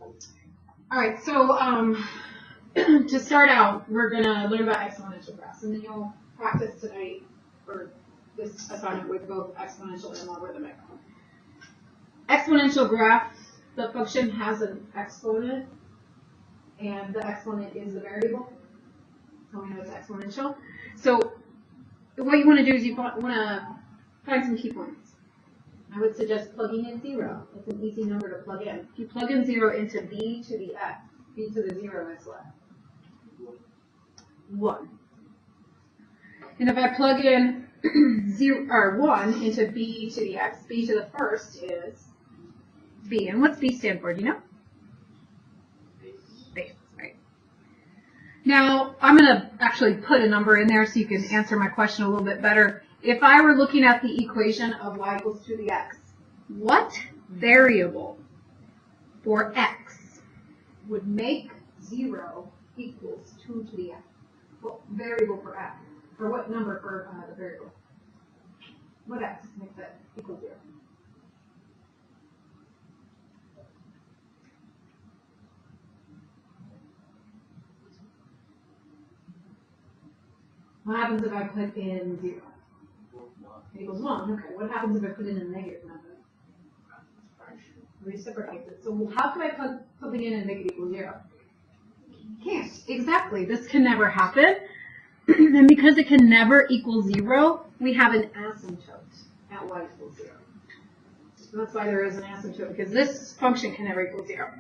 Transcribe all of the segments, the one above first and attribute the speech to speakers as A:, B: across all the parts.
A: All right, so to start out, we're going to learn about exponential graphs, and then you'll practice tonight, or this assignment, with both exponential and logarithmic. Exponential graph, the function has an exponent, and the exponent is the variable, so we know it's exponential. So what you want to do is you want to find some key points. I would suggest plugging in 0. It's an easy number to plug in. If you plug in 0 into b to the x, b to the 0 is what? 1. And if I plug in 1 into b to the x, b to the first is b. And what's b stand for? Do you know? Base, right? Now, I'm going to actually put a number in there so you can answer my question a little bit better. If I were looking at the equation of y equals 2 to the x, what variable for x would make 0 equals 2 to the x? What variable for x? Or what number for the variable? What x makes it equal 0? What happens if I put in 0? Equals 1. Okay. What happens if I put in a negative number? Reciprocates it. So how can I put something in and make it equal 0? Can't. Exactly. This can never happen. And because it can never equal 0, we have an asymptote at y equals 0. So that's why there is an asymptote, because this function can never equal 0.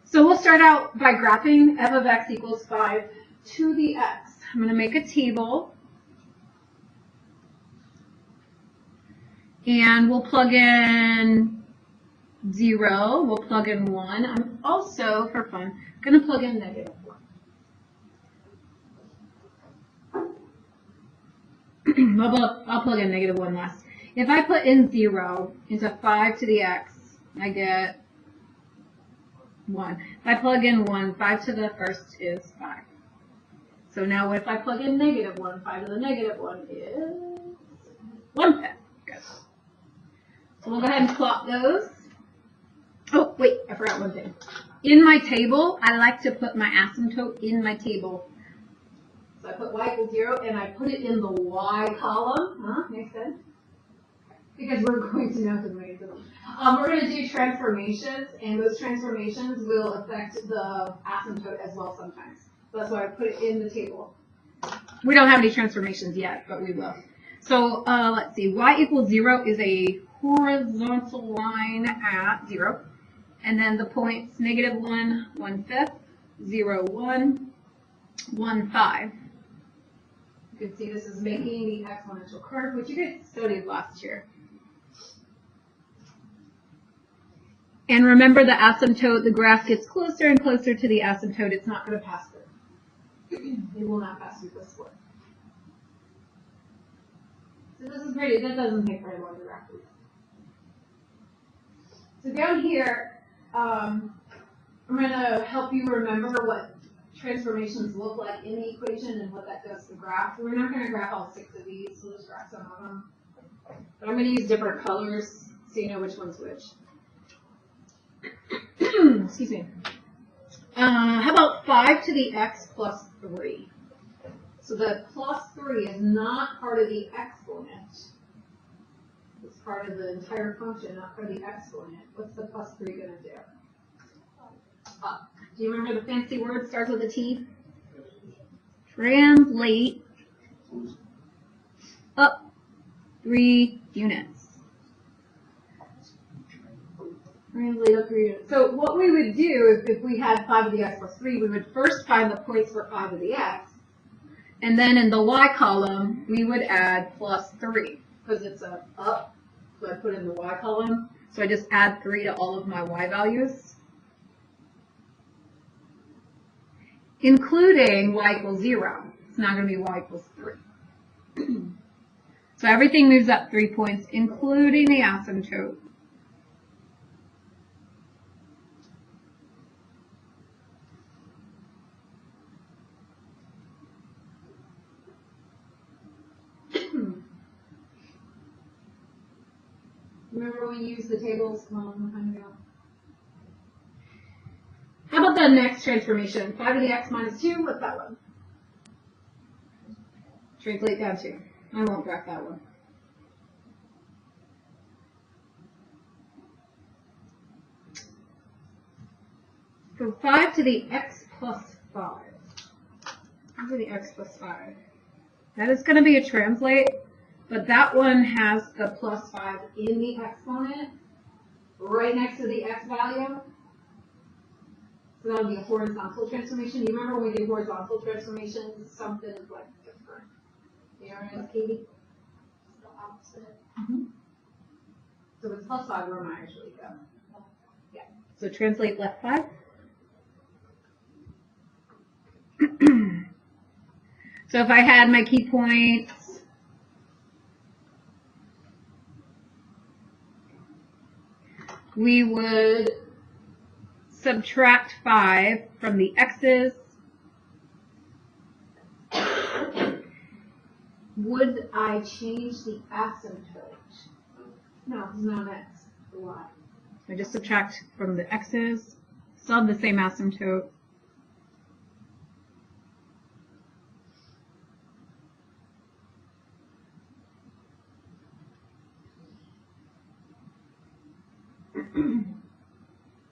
A: So we'll start out by graphing f of x equals 5 to the x. I'm going to make a table. And we'll plug in 0, we'll plug in 1. I'm also, for fun, going to plug in negative 1. I'll plug in negative 1 last. If I put in 0 into 5 to the x, I get 1. If I plug in 1, 5 to the first is 5. So now if I plug in negative 1, 5 to the negative 1 is 1/5. Good. So we'll go ahead and plot those. Oh, wait, I forgot one thing. In my table, I like to put my asymptote in my table. So I put y equals 0, and I put it in the y column. Huh? Makes sense? Because we're going to know the ways of them. We're going to do transformations, and those transformations will affect the asymptote as well sometimes. So that's why I put it in the table. We don't have any transformations yet, but we will. So let's see. Y equals 0 is a horizontal line at 0. And then the points negative 1, 1/5, 0, 1, 1, 5. You can see this is making the exponential curve, which you guys studied last year. And remember the asymptote, the graph gets closer and closer to the asymptote. It's not going to pass through. It will not pass through this one. So this is pretty, that doesn't take very long to graph. So down here, I'm going to help you remember what transformations look like in the equation and what that does to the graph. We're not going to graph all 6 of these, so let's graph some of them. But I'm going to use different colors so you know which one's which. Excuse me. How about 5 to the x plus 3? So the plus 3 is not part of the exponent. It's part of the entire function, not part of the exponent. What's the plus 3 going to do? Up. Do you remember the fancy word starts with a T? Translate up 3 units. Translate up 3 units. So what we would do if we had 5 to the x plus 3, we would first find the points for 5 to the x. And then in the y column, we would add plus 3 because it's a up. So I put in the y column. So I just add 3 to all of my y values, including y equals 0. It's not going to be y equals 3. So everything moves up 3 points, including the asymptote. Remember when you used the tables a long time ago? the next transformation? 5 to the x minus 2, what's that one? Translate down to. I won't graph that one. So 5 to the x plus 5. 5 to the x plus 5. That is going to be a translate, but that one has the plus 5 in the exponent right next to the x value. So that would be a horizontal transformation. You remember when we do horizontal transformations, something is like different. You know what I mean, Katie?
B: The opposite.
A: Mm-hmm. So it's plus 5, where am I actually go? Yeah. So translate left 5. So if I had my key points, we would subtract 5 from the x's. Would I change the asymptote? No, it's not an x, it's a y. I just subtract from the x's, still have the same asymptote.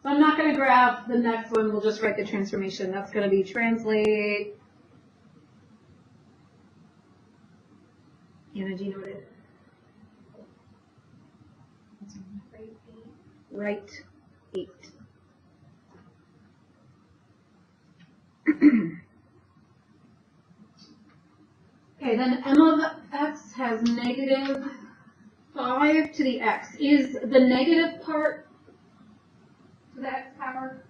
A: So I'm not going to graph the next one, we'll just write the transformation. That's going to be translate. Anna, do you know what it is? Right 8. Okay, then m of x has negative 5 to the x. Is the negative part to the x power?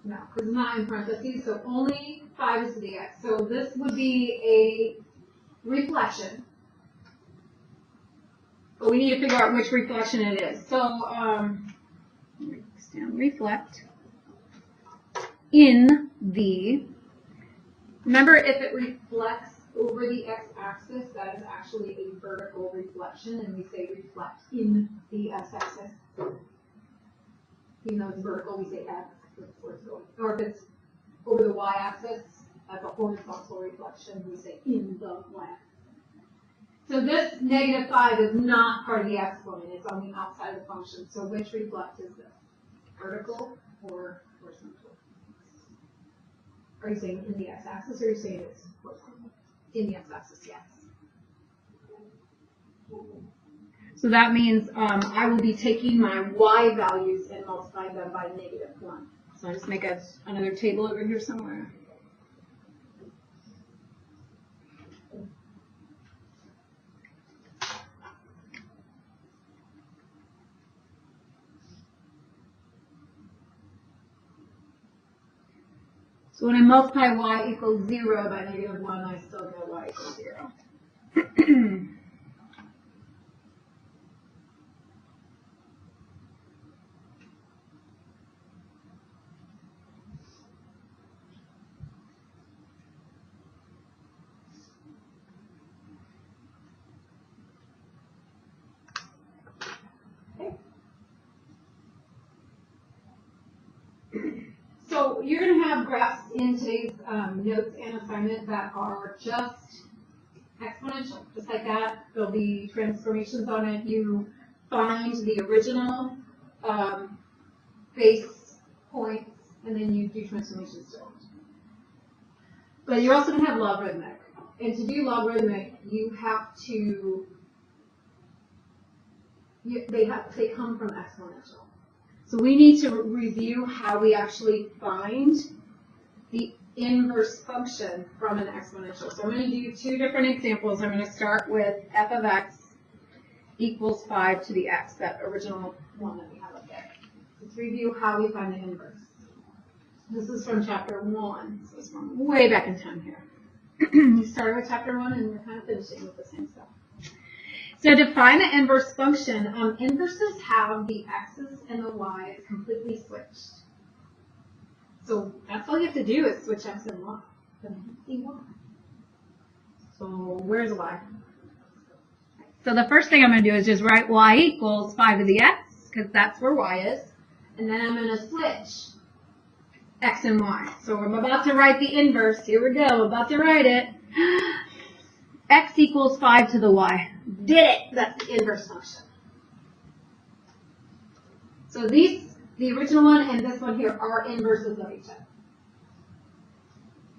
A: No, because it's not in parentheses, so only 5 is to the x. So this would be a reflection. But we need to figure out which reflection it is. So, reflect in the, remember if it reflects over the x-axis, that is actually a vertical reflection, and we say reflect in the x-axis. Even though it's vertical, we say x, that's where it's going. Or if it's over the y-axis, that's a horizontal reflection, we say in the y-axis. So this negative 5 is not part of the exponent, it's on the outside of the function. So which reflect is this? Vertical or horizontal? Are you saying in the x-axis, or are you saying it's horizontal? In the x-axis, yes. So that means I will be taking my y values and multiplying them by -1. So I just make another table over here somewhere. So when I multiply y equals 0 by -1, I still get y equals 0. So you're going to have graphs in today's notes and assignment that are just exponential, just like that. There'll be transformations on it. You find the original base points, and then you do transformations to it. But you're also going to have logarithmic. And to do logarithmic, you have to, they come from exponential. So we need to review how we actually find the inverse function from an exponential. So I'm going to do 2 different examples. I'm going to start with f of x equals 5 to the x, that original one that we have up there. Let's review how we find the inverse. This is from chapter 1, so it's from way back in time here. We started with chapter 1 and we're kind of finishing with the same stuff. So to find the inverse function, inverses have the x's and the y's completely switched. So that's all you have to do is switch x and y. So where's y? So the first thing I'm going to do is just write y equals 5 to the x, because that's where y is. And then I'm going to switch x and y. So I'm about to write the inverse. Here we go. I'm about to write it. X equals 5 to the y. Did it! That's the inverse function. So these, the original one and this one here, are inverses of each other.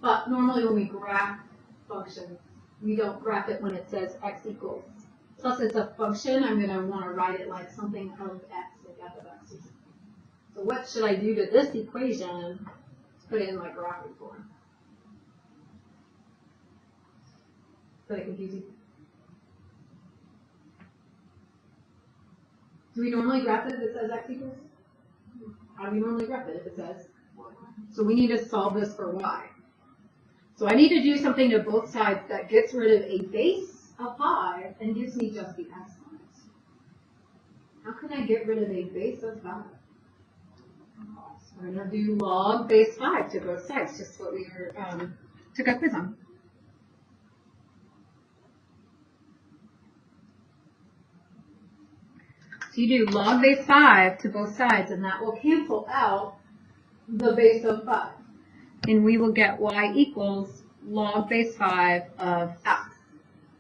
A: But normally when we graph functions, we don't graph it when it says x equals. Plus it's a function, I'm going to want to write it like something of x, like f of x or something. So what should I do to this equation to put it in like graphing form? Is that confusing? Do we normally graph it if it says x equals? How do we normally graph it if it says y? So we need to solve this for y. So I need to do something to both sides that gets rid of a base of 5 and gives me just the exponent. How can I get rid of a base of 5? We're going to do log base 5 to both sides, just what we were, took a quiz on. So you do log base 5 to both sides, and that will cancel out the base of 5. And we will get y equals log base 5 of x.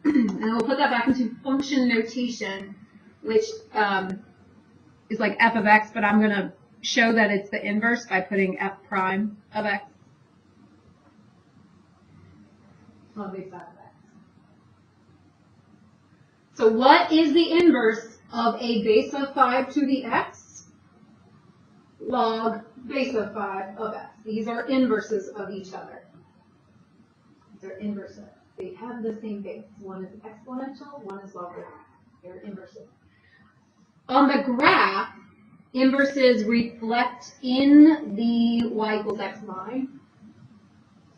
A: And we'll put that back into function notation, which is like f of x, but I'm going to show that it's the inverse by putting f prime of x. Log base 5 of x. So what is the inverse of a base of 5 to the x? Log base of 5 of x. These are inverses of each other. These are inverses. They have the same base. One is exponential, one is logarithmic. They're inverses. On the graph, inverses reflect in the y equals x line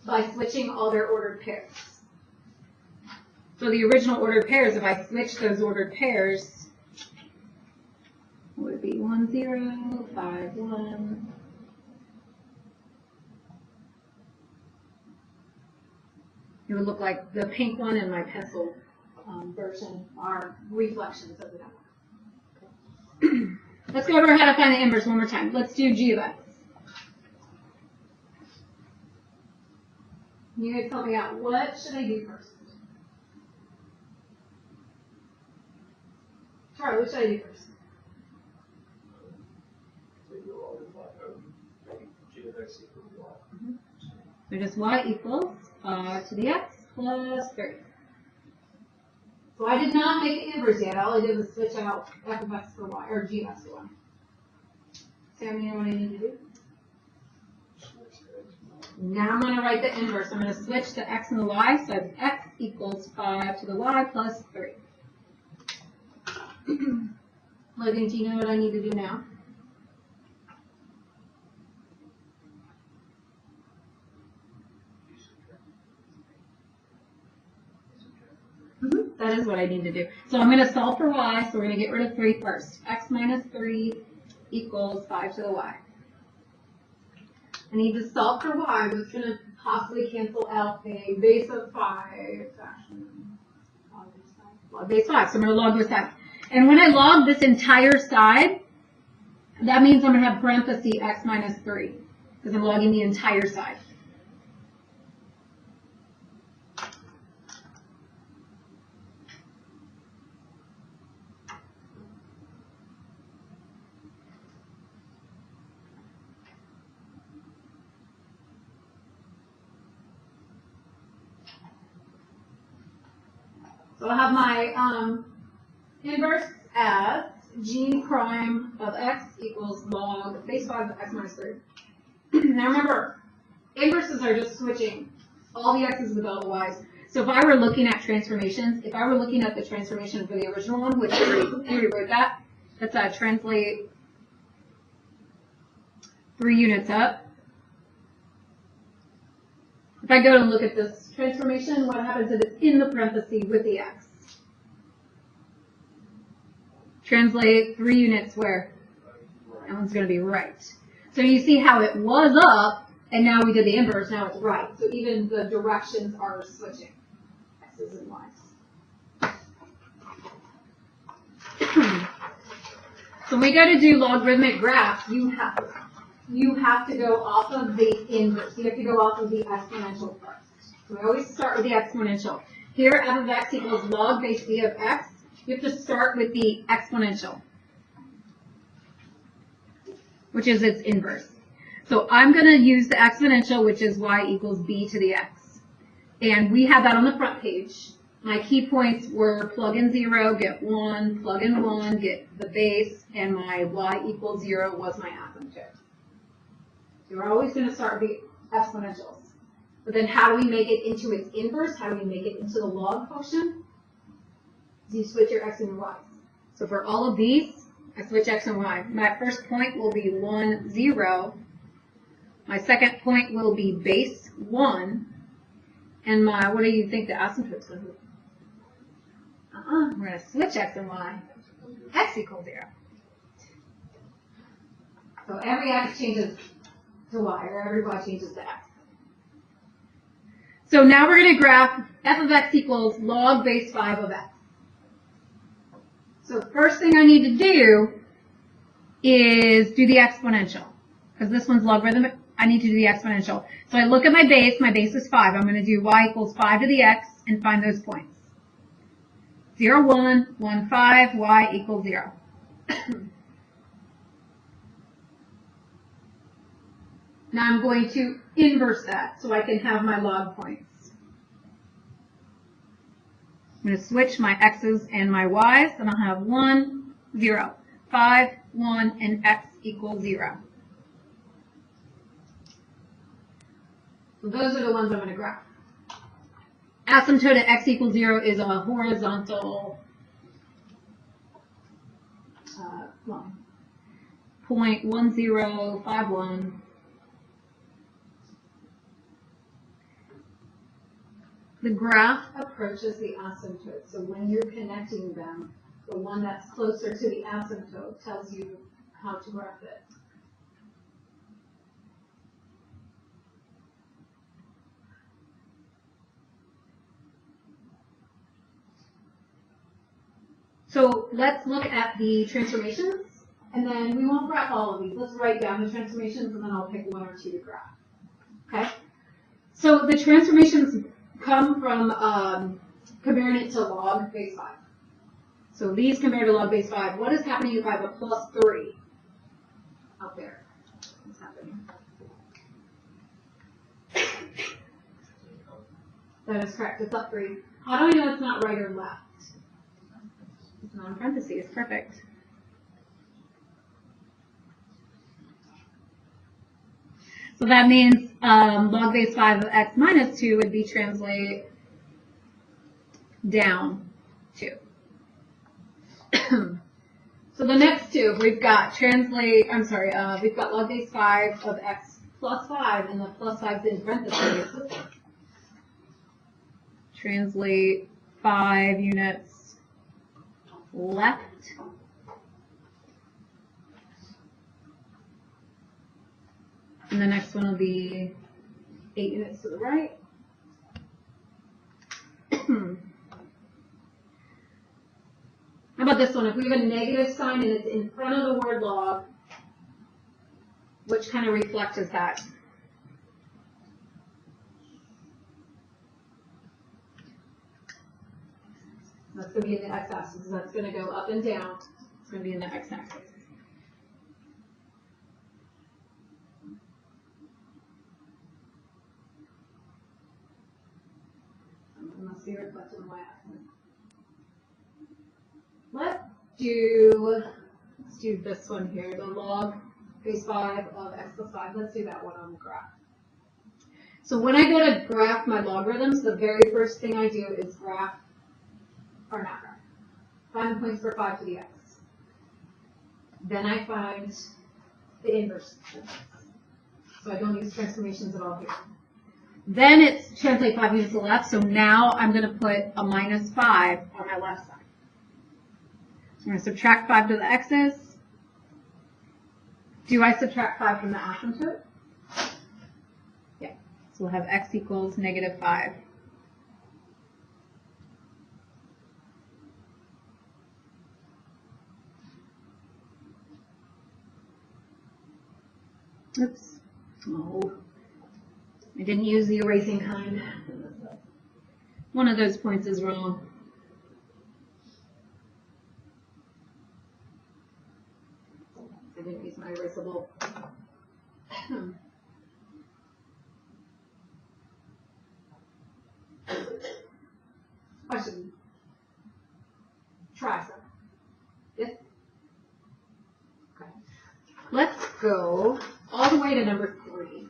A: by switching all their ordered pairs. So the original ordered pairs, if I switch those ordered pairs, would be 1, 0, 5, 1. It would look like the pink one and my pencil version are reflections of the number. Let's go over how to find the inverse one more time. Let's do g of x. You guys help me out. What should I do first? Charlie, what should I do first? So just y equals to the x plus 3. So I did not make the inverse yet. All I did was switch out f of x for y, or g of x for y. Sam, you know what I need to do? Now I'm going to write the inverse. I'm going to switch the x and the y, so it's x equals 5 to the y plus 3. Logan, do you know what I need to do now? That is what I need to do. So I'm going to solve for y, so we're going to get rid of 3 first. X minus 3 equals 5 to the y. I need to solve for y, but it's going to possibly cancel out a base of 5. Log base 5. So I'm going to log this side. And when I log this entire side, that means I'm going to have parentheses x minus 3, because I'm logging the entire side. So I'll have my inverse as g prime of x equals log base 5 of x minus 3. Now remember, inverses are just switching all the x's with all the y's. So if I were looking at transformations, if I were looking at the transformation for the original one, which I already wrote that, let's translate 3 units up. If I go and look at this transformation, what happens is it's in the parentheses with the x. Translate 3 units where? That one's going to be right. So you see how it was up, and now we did the inverse, now it's right. So even the directions are switching. X's and Y's. So when we go to do logarithmic graphs, you have to go off of the inverse. You have to go off of the exponential first. So we always start with the exponential. Here, f of x equals log base b of x. You have to start with the exponential, which is its inverse. So I'm going to use the exponential, which is y equals b to the x. And we have that on the front page. My key points were plug in 0, get 1, plug in 1, get the base, and my y equals 0 was my asymptote. So we're always going to start with the exponentials. But then how do we make it into its inverse? How do we make it into the log function? You switch your x and your y. So for all of these, I switch x and y. My first point will be 1, 0. My second point will be base 1. And my, what do you think the asymptote's going to be? We're going to switch x and y. X equals 0. So every x changes to y, or every y changes to x. So now we're going to graph f of x equals log base 5 of x. So first thing I need to do is do the exponential. Because this one's logarithmic, I need to do the exponential. So I look at my base is 5. I'm going to do y equals 5 to the x and find those points. 0, 1, 1, 5, y equals 0. Now I'm going to inverse that so I can have my log points. I'm going to switch my x's and my y's, and I'll have 1, 0, 5, 1, and x equals 0. So those are the ones I'm going to graph. Asymptote at x equals 0 is a horizontal line. 0.1051. The graph approaches the asymptote. So when you're connecting them, the one that's closer to the asymptote tells you how to graph it. So let's look at the transformations, and then we won't graph all of these. Let's write down the transformations, and then I'll pick 1 or 2 to graph. Okay? So the transformations come from comparing it to log base 5. So these compare to log base 5. What is happening if I have a plus 3 out there? What's happening? That is correct. It's up 3. How do I know it's not right or left? It's not in parentheses. Perfect. So that means log base 5 of x minus 2 would be translate down 2. So the next two, we've got we've got log base 5 of x plus 5, and the plus 5 is in parentheses. Translate 5 units left. And the next one will be 8 units to the right. How about this one? If we have a negative sign and it's in front of the word log, which kind of reflect is that? That's going to be in the x-axis. That's going to go up and down. It's going to be in the x-axis. It must be reflected in y-axis. Let's do this one here, the log base 5 of x plus 5. Let's do that one on the graph. So when I go to graph my logarithms, the very first thing I do is graph, or not graph, find the points for 5 to the x. Then I find the inverse. So I don't use transformations at all here. Then it's translate 5 units to the left, so now I'm going to put a minus 5 on my left side. I'm going to subtract 5 to the x's. Do I subtract 5 from the asymptote? Yeah. So we'll have x equals negative 5. Oops. Oh. I didn't use the erasing kind. One of those points is wrong. I didn't use my erasable. I should try some. Yes? Okay. Let's go all the way to number 3.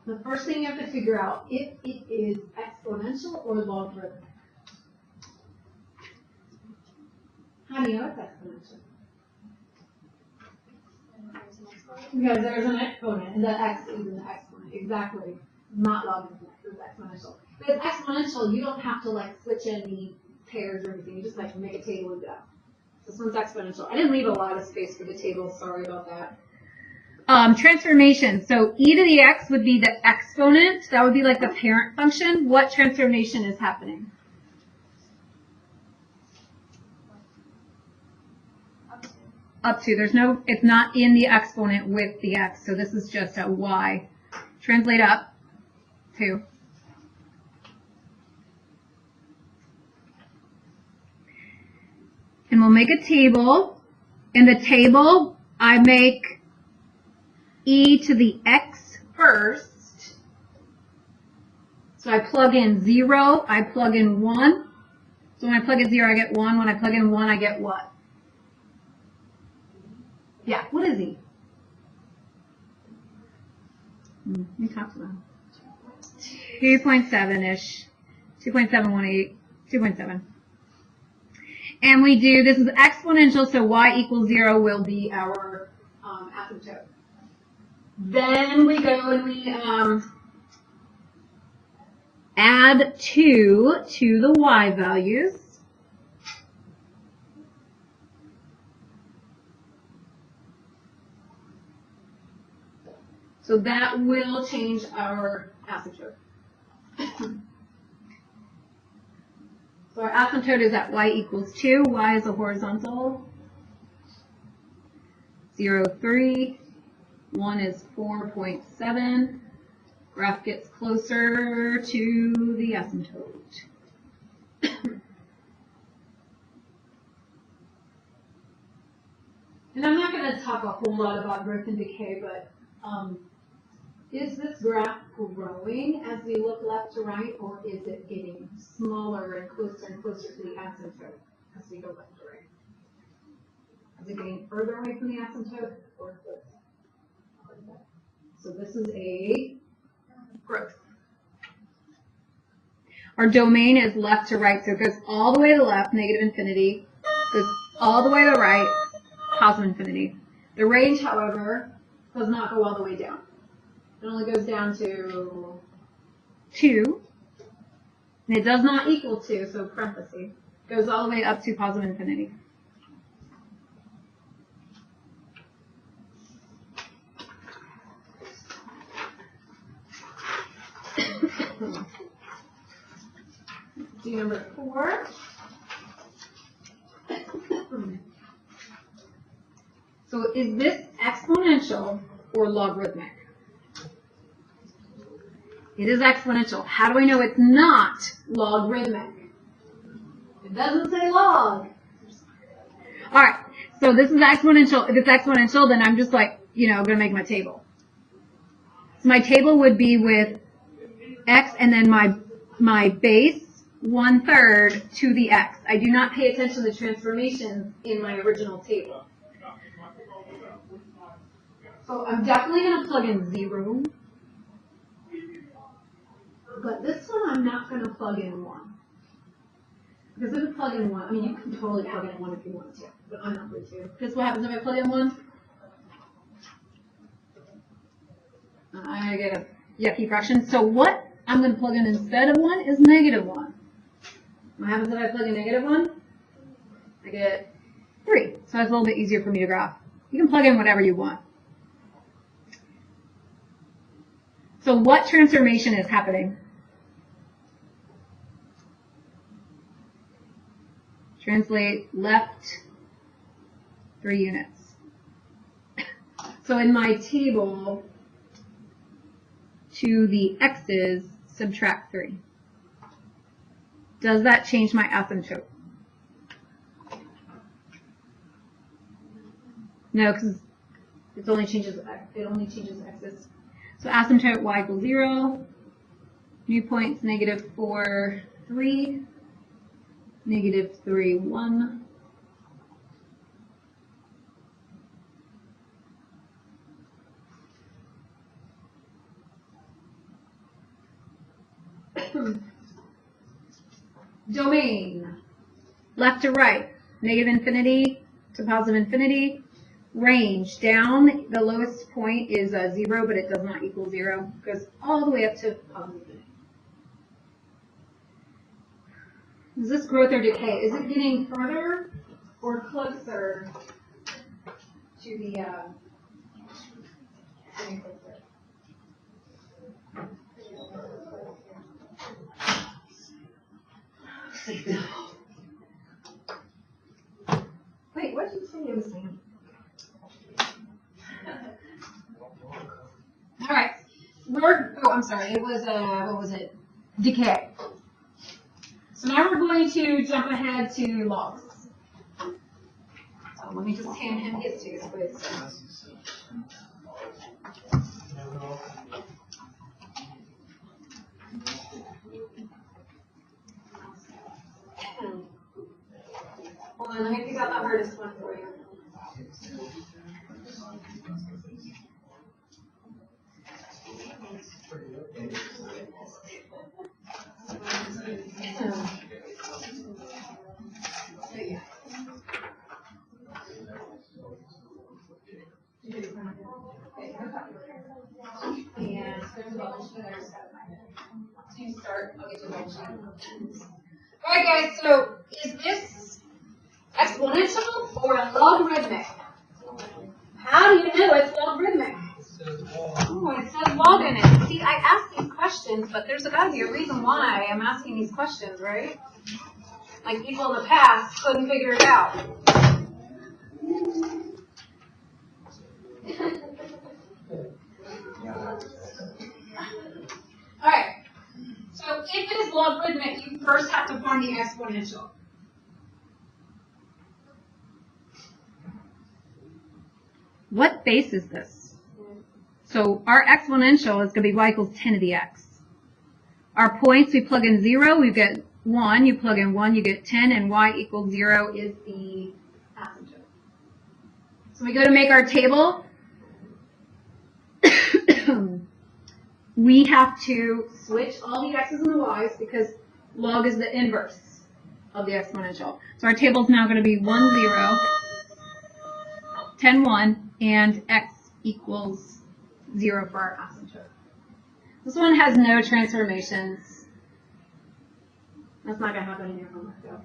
A: The first thing you have to figure out if it is exponential or logarithmic. How do you know it's exponential? Because there's an exponent, and the x is an exponent. Exactly. Not logarithmic, it's exponential. But it's exponential, you don't have to like switch any pairs or anything. You just like make a table and go. This one's exponential. I didn't leave a lot of space for the table. Sorry about that. Transformation. So e to the x would be the exponent. That would be like the parent function. What transformation is happening? Up to. There's no, it's not in the exponent with the x. So this is just a y. Translate up to. And we'll make a table. In the table, I make e to the x first. So I plug in 0, I plug in 1. So when I plug in 0, I get 1. When I plug in 1, I get what? Yeah, what is e? We talked about 2.7-ish, 2.718, 2.7. And we do, this is exponential, so y equals 0 will be our asymptote. Then we go and we add 2 to the y values. So that will change our asymptote. So our asymptote is at y equals 2. Y is a horizontal. 0, 3. 1 is 4.7. Graph gets closer to the asymptote. And I'm not going to talk a whole lot about growth and decay, but is this graph growing as we look left to right, or is it getting smaller and closer to the asymptote as we go left to right? Is it getting further away from the asymptote or closer? So this is a growth. Our domain is left to right, so it goes all the way to the left, negative infinity, goes all the way to the right, positive infinity. The range, however, does not go all the way down. It only goes down to 2, and it does not equal 2, so parentheses. It goes all the way up to positive infinity. Do number 4. So is this exponential or logarithmic? It is exponential. How do I know it's not logarithmic? It doesn't say log. All right, so this is exponential. If it's exponential, then I'm just like, going to make my table. So my table would be with x and then my base 1/3 to the x. I do not pay attention to the transformations in my original table. So I'm definitely going to plug in 0. But this one I'm not going to plug in 1. Because if I plug in 1, I mean, you can totally plug in 1 if you want to, but I'm not going to. Because what happens if I plug in 1? I get a yucky fraction. So what I'm going to plug in instead of 1 is -1. What happens if I plug in -1? I get 3. So it's a little bit easier for me to graph. You can plug in whatever you want. So what transformation is happening? Translate left 3 units. So in my table, to the x's, subtract 3. Does that change my asymptote? No, because it only changes x's. So asymptote y equals 0. New points, -4, 3. -3, 1. Domain, left to right, -infinity to +infinity. Range, down, the lowest point is 0, but it does not equal 0. It goes all the way up to +infinity. Is this growth or decay? Is it getting further or closer to the getting closer? Wait, what did you say it was saying? All right. I'm sorry. It was, what was it? Decay. So now we're going to jump ahead to logs. So let me just hand him his two, please. Hold on, let me pick out the hardest one for you. Alright guys, so is this exponential or logarithmic? How do you know it's logarithmic? Oh, it says log in it. See, I asked these questions, but there's got to be a reason why I'm asking these questions, right? Like people in the past couldn't figure it out. Alright, so if it is logarithmic, you first have to find the exponential. What base is this? So our exponential is going to be y equals 10 to the x. Our points, we plug in 0, we get 1. You plug in 1, you get 10, and y equals 0 is the asymptote. So we go to make our table. We have to switch all the x's and the y's because log is the inverse of the exponential. So our table is now going to be 1, 0, 10, 1, and x equals 0 for our asymptote. This one has no transformations. That's not going to happen in your homework, though.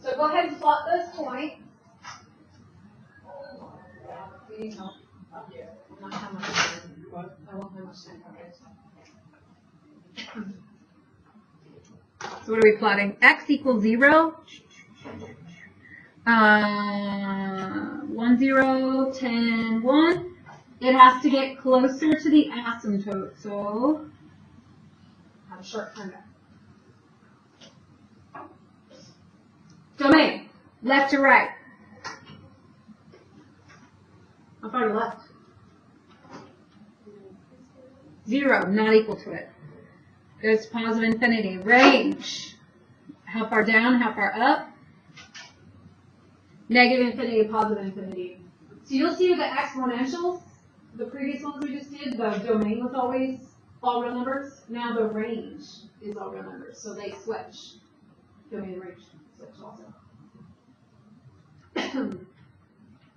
A: So go ahead and plot those points. Do you need help? I won't have much time. So what are we plotting? X equals 0. 1, 0, 10, 1. It has to get closer to the asymptote. So have a short time back. Domain, left to right. How far to left? 0, not equal to it. Goes to positive infinity. Range, how far down, how far up? Negative infinity, positive infinity. So you'll see the exponentials, the previous ones we just did, the domain was always all real numbers. Now the range is all real numbers, so they switch. Domain and range switch also.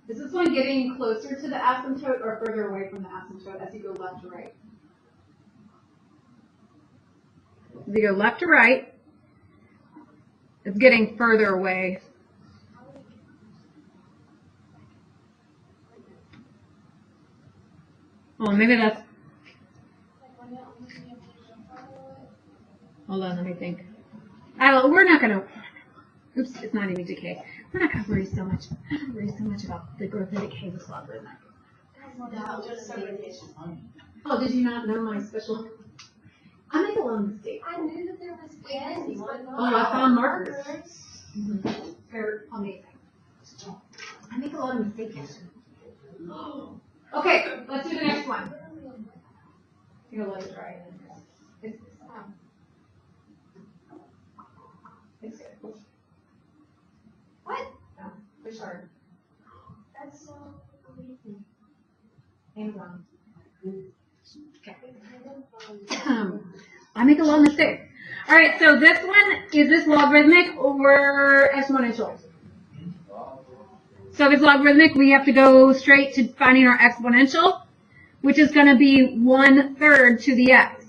A: Is this one getting closer to the asymptote or further away from the asymptote as you go left to right? As you go left to right, it's getting further away. Well, maybe that's... Hold on, let me think. We're not going to, oops, it's not even decay. We're not going to worry so much about the growth of decay with logarithmic. Oh, did you not know my special? I make a lot of mistakes.
B: I knew that there was pens.
A: Oh, I found markers. Mm-hmm. They're amazing. I make a lot of mistakes. Okay, let's do the next one. You're gonna let it dry. It's good. What? No, push hard.
B: That's so amazing.
A: And one. Okay. I make a lot of mistakes. All right, so this one, is this logarithmic or exponential? So if it's logarithmic, we have to go straight to finding our exponential, which is going to be 1/3 to the x.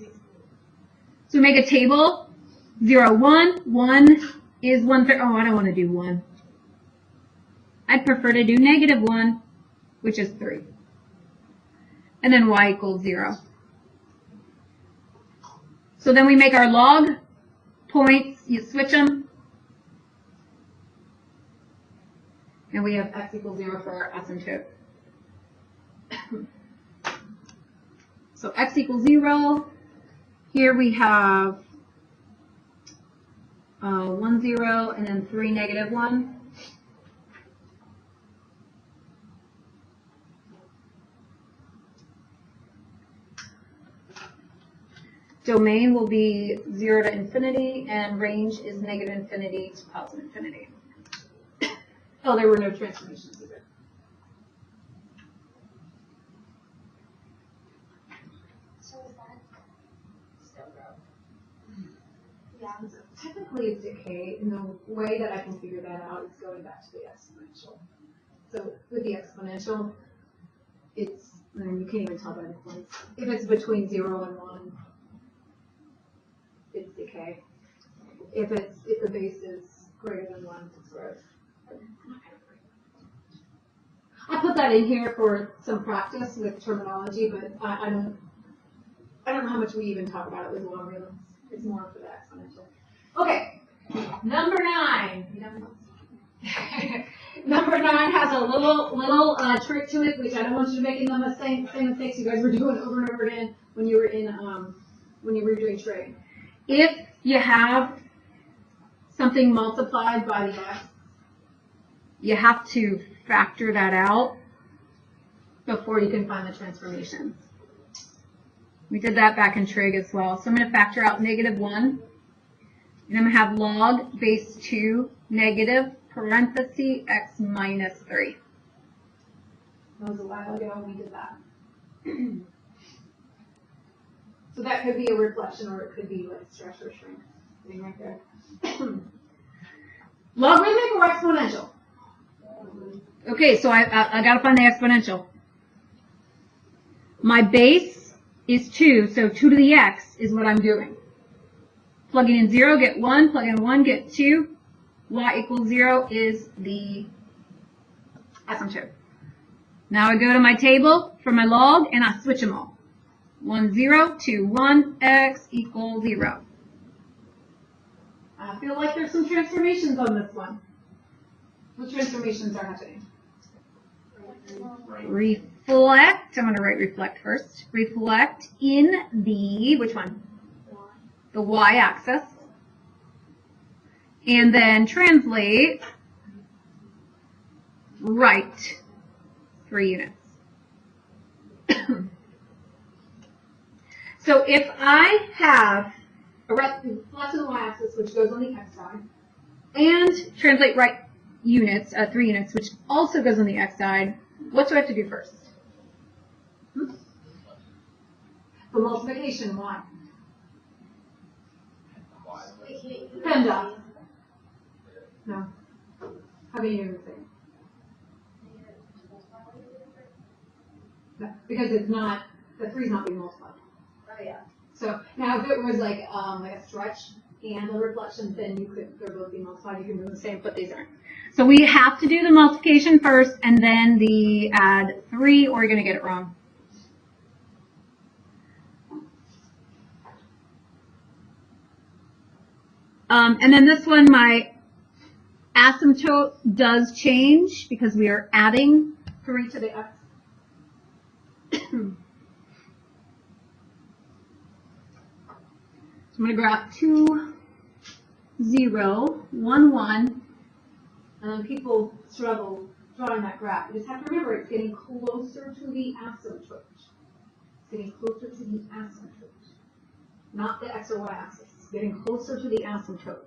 A: So we make a table, 0, 1. 1 is 1/3. Oh, I don't want to do 1. I'd prefer to do -1, which is 3. And then y equals 0. So then we make our log points, you switch them, and we have x equals 0 for our asymptote. So x equals 0. Here we have 1, 0, and then 3, -1. Domain will be 0 to infinity, and range is -infinity to positive infinity. Oh, there were no transformations either.
B: So is that still growth?
A: Yeah, so technically it's decay, and the way that I can figure that out is going back to the exponential. So with the exponential, it's, you can't even tell by the points. If it's between 0 and 1, it's decay. If the base is greater than 1, it's growth. I put that in here for some practice with terminology, but I don't know how much we even talk about it with logarithms. It's more for the exponential. Okay, number 9. Number 9 has a little trick to it, which I don't want you to make the same mistakes you guys were doing over and over again when you were doing trig. If you have something multiplied by the x, you have to factor that out before you can find the transformations. We did that back in trig as well. So I'm going to factor out -1, and I'm going to have log base 2 negative parenthesis x minus 3. That was a while ago when we did that. So that could be a reflection, or it could be like stretch or shrink. Thing right there. Logarithmic or exponential? Okay, so I got to find the exponential. My base is 2, so 2 to the x is what I'm doing. Plugging in 0, get 1. Plug in 1, get 2. Y equals 0 is the asymptote. Now I go to my table for my log, and I switch them all. 1, 0, 2, 1, x equals 0. I feel like there's some transformations on this one. What transformations are happening? Reflect. I'm going to write reflect first. Reflect in the, which one? The y-axis. And then translate right 3 units. So if I have a reflection of the y-axis, which goes on the x side, and translate right units, 3 units, which also goes on the x side, what do I have to do first? The multiplication, why? Depends on. No. How many units are no, because it's not, the 3 is not being multiplied.
B: Oh yeah.
A: So now if it was like a stretch and a reflection, then they're both being multiplied. You can do the same, but these aren't. So we have to do the multiplication first and then the add 3, or you're going to get it wrong. And then this one, my asymptote does change because we are adding 3 to the x. So I'm going to graph 2, 0, 1, 1. And then people struggle drawing that graph. You just have to remember it's getting closer to the asymptote. It's getting closer to the asymptote. Not the x or y axis. It's getting closer to the asymptote.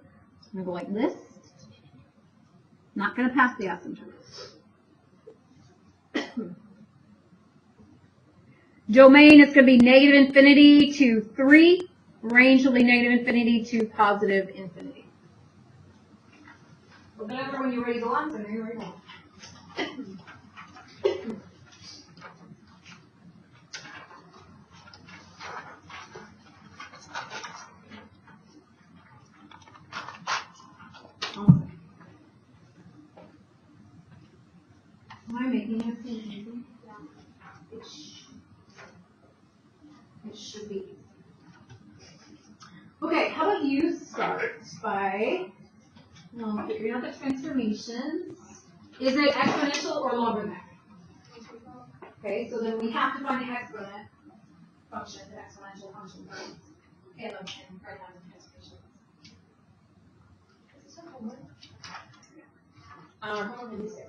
A: I'm going to go like this. Not going to pass the asymptote. Domain is going to be negative infinity to 3. Range will be negative infinity to positive infinity. Look it over when you're ready to go on, so you're ready to go. Am I making it easy? It should be. Okay, how about you start by figuring out the transformations. Is it exponential or logarithmic? Okay, so then we have to find the exponent function, the exponential function first, and write down the transformations.
B: Is this a homework?
A: Homework is 6.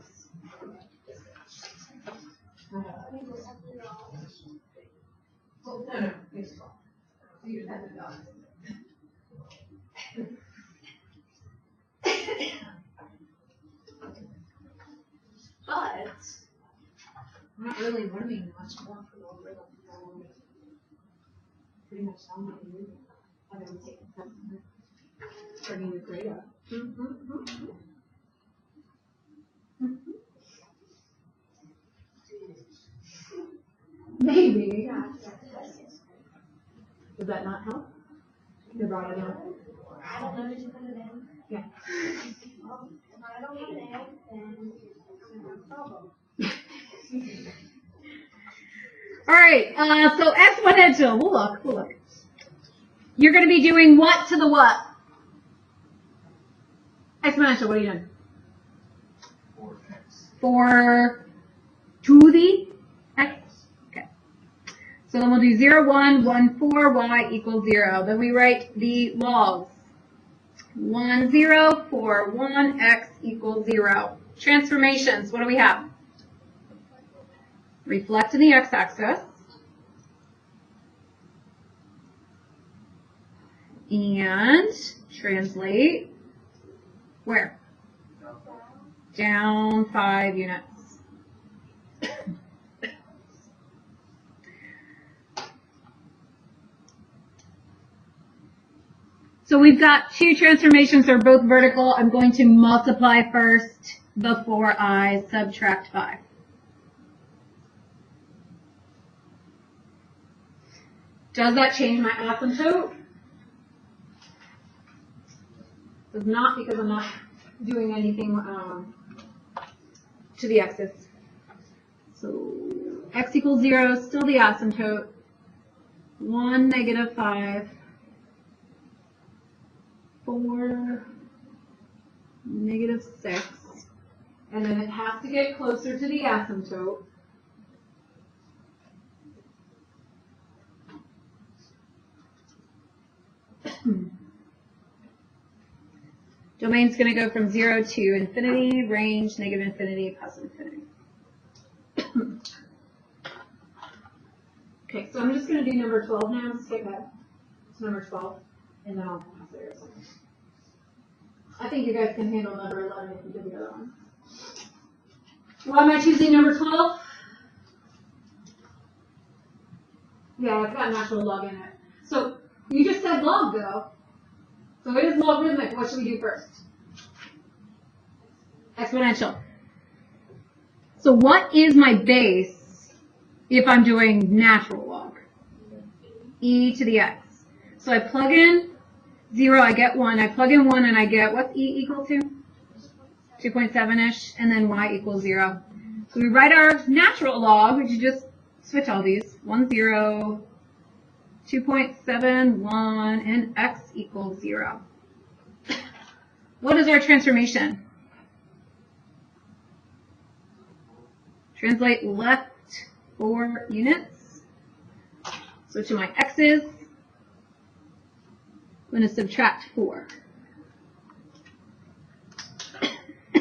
A: Well, no, it's 12. So you just have to balance. But I'm not really learning much more for the algorithm. Pretty much done what you do. I've been taking tests, bringing your grade up. Maybe. Does that not help? You brought it down.
B: I don't know, did you put it in?
A: Yeah.
B: Well, if I don't have an egg, then it's a problem.
A: All right, so exponential, we'll look. You're going to be doing what to the what? Exponential, what are you doing?
C: 4x.
A: 4 to the x? Okay. So then we'll do 0, 1, 1, 4, y equals 0. Then we write the logs. 1, 0, 4, 1, x equals 0. Transformations, what do we have? Reflect in the x-axis. And translate where? Down 5 units. So we've got 2 transformations. They're both vertical. I'm going to multiply first before I subtract 5. Does that change my asymptote? Does not, because I'm not doing anything to the x's. So x equals 0, still the asymptote. 1, negative 5. 4, negative 6. And then it has to get closer to the asymptote. Domain's going to go from 0 to infinity, range, negative infinity, positive infinity. Okay, so I'm just going to do number 12 now. Skip ahead to number 12, and then I'll pass it or something. I think you guys can handle number 11 if you do the other one. Why am I choosing number 12? Yeah, it's got natural log in it. So you just said log, though. So it is logarithmic. What should we do first? Exponential. So what is my base if I'm doing natural log? E to the x. So I plug in 0, I get 1. I plug in 1 and I get, what's e equal to? 2.7-ish, and then y equals 0. So we write our natural log, which you just switch all these. 1, 0, 2.71, and x equals 0. What is our transformation? Translate left 4 units. So to my x's, I'm going to subtract 4. So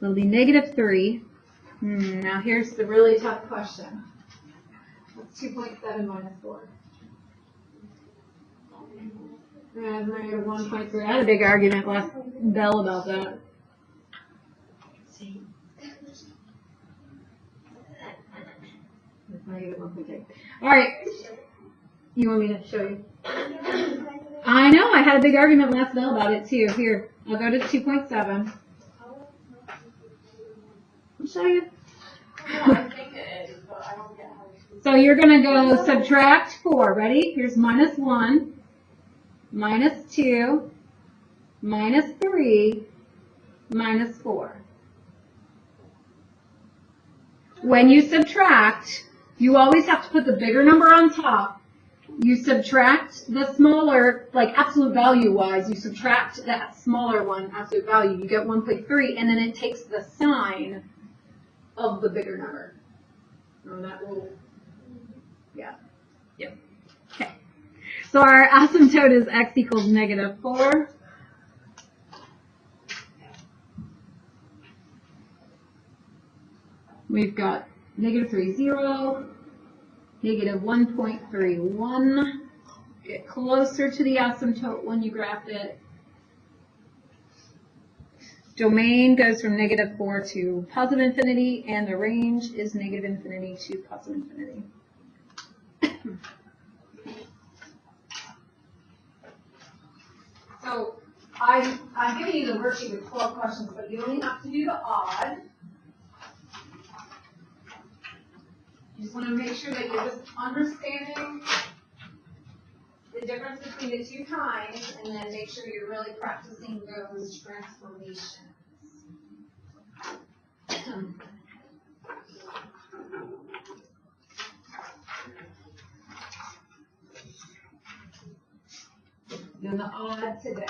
A: it'll be -3. Now here's the really tough question. What's 2.7 minus 4? -1.3. I had a big argument last bell about that. -1.3. All right. You want me to show you? I know. I had a big argument last bell about it too. Here, I'll go to 2.7. I'll show you. So you're going to go subtract 4. Ready? Here's -1, -2, -3, -4. When you subtract, you always have to put the bigger number on top. You subtract the smaller, like absolute value wise, you subtract that smaller one, absolute value. You get 1.3, and then it takes the sign of the bigger number. Oh, that will, yeah. Yep. Okay. So our asymptote is x equals -4. We've got -3, 0, -1.31. Get closer to the asymptote when you graph it. Domain goes from -4 to positive infinity, and the range is -infinity to positive infinity. So I'm giving you the worksheet with 12 questions, but you only have to do the odd. You just want to make sure that you're just understanding the difference between the two kinds, and then make sure you're really practicing those transformations. Doing the odd today.